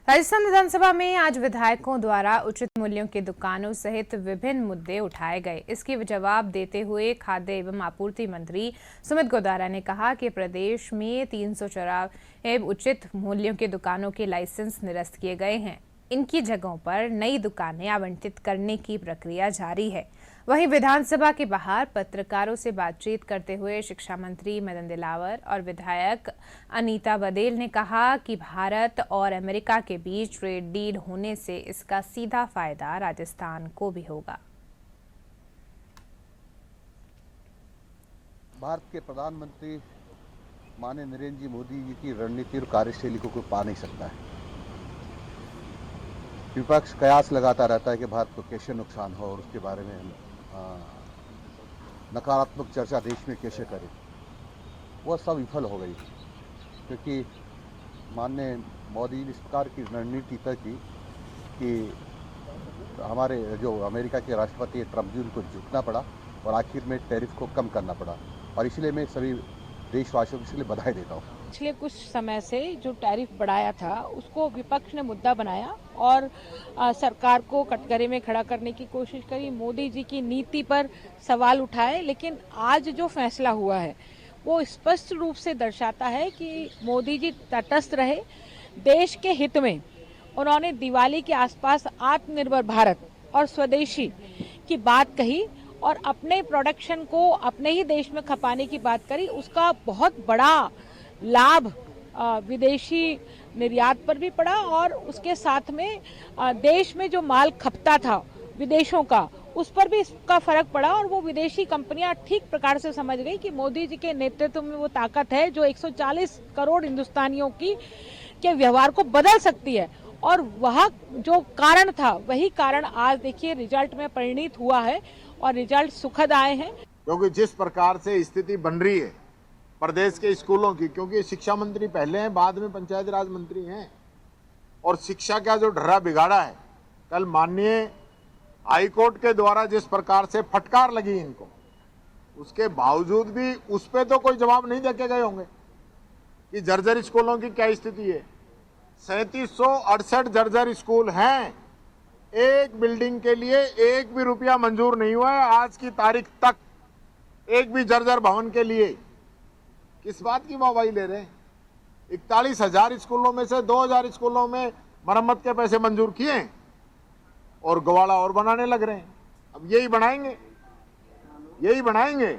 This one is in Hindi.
राजस्थान विधानसभा में आज विधायकों द्वारा उचित मूल्यों की दुकानों सहित विभिन्न मुद्दे उठाए गए। इसकी जवाब देते हुए खाद्य एवं आपूर्ति मंत्री सुमित गोदारा ने कहा कि प्रदेश में 354 उचित मूल्यों की दुकानों के लाइसेंस निरस्त किए गए हैं। इनकी जगहों पर नई दुकानें आवंटित करने की प्रक्रिया जारी है। वहीं विधानसभा के बाहर पत्रकारों से बातचीत करते हुए शिक्षा मंत्री मदन दिलावर और विधायक अनीता बदेल ने कहा कि भारत और अमेरिका के बीच ट्रेड डील होने से इसका सीधा फायदा राजस्थान को भी होगा। भारत के प्रधानमंत्री माननीय नरेंद्र जी मोदी जी की रणनीति और कार्यशैली को कोई पा नहीं सकता है। विपक्ष कयास लगाता रहता है कि भारत को कैसे नुकसान हो और उसके बारे में नकारात्मक चर्चा देश में कैसे करें। वह सब विफल हो गई क्योंकि माननीय मोदी ने इस प्रकार की रणनीति तय की कि हमारे जो अमेरिका के राष्ट्रपति ट्रंप जी उनको झुकना पड़ा और आखिर में टैरिफ को कम करना पड़ा। और इसलिए मैं सभी देशवासियों को इसलिए बधाई देता हूँ। पिछले कुछ समय से जो टैरिफ बढ़ाया था उसको विपक्ष ने मुद्दा बनाया और सरकार को कटघरे में खड़ा करने की कोशिश करी। मोदी जी की नीति पर सवाल उठाए, लेकिन आज जो फैसला हुआ है वो स्पष्ट रूप से दर्शाता है कि मोदी जी तटस्थ रहे। देश के हित में उन्होंने दिवाली के आसपास आत्मनिर्भर भारत और स्वदेशी की बात कही और अपने प्रोडक्शन को अपने ही देश में खपाने की बात करी। उसका बहुत बड़ा लाभ विदेशी निर्यात पर भी पड़ा और उसके साथ में देश में जो माल खपता था विदेशों का, उस पर भी इसका फर्क पड़ा और वो विदेशी कंपनियां ठीक प्रकार से समझ गई कि मोदी जी के नेतृत्व में वो ताकत है जो 140 करोड़ हिंदुस्तानियों के व्यवहार को बदल सकती है। और वह जो कारण था वही कारण आज देखिए रिजल्ट में परिणित हुआ है और रिजल्ट सुखद आए हैं। क्योंकि जिस प्रकार से स्थिति बन रही है प्रदेश के स्कूलों की, क्योंकि शिक्षा मंत्री पहले हैं, बाद में पंचायत राज मंत्री हैं, और शिक्षा का जो ढर्रा बिगाड़ा है, कल माननीय हाईकोर्ट के द्वारा जिस प्रकार से फटकार लगी इनको, उसके बावजूद भी उस पर तो कोई जवाब नहीं देके गए होंगे कि जर्जर स्कूलों की क्या स्थिति है। 3768 जर्जर स्कूल हैं। एक बिल्डिंग के लिए एक भी रुपया मंजूर नहीं हुआ है आज की तारीख तक। एक भी जर्जर भवन के लिए किस बात की वाहवाही ले रहे हैं? 41,000 स्कूलों में से 2,000 स्कूलों में मरम्मत के पैसे मंजूर किए हैं और गवाड़ा और बनाने लग रहे हैं। अब यही बनाएंगे।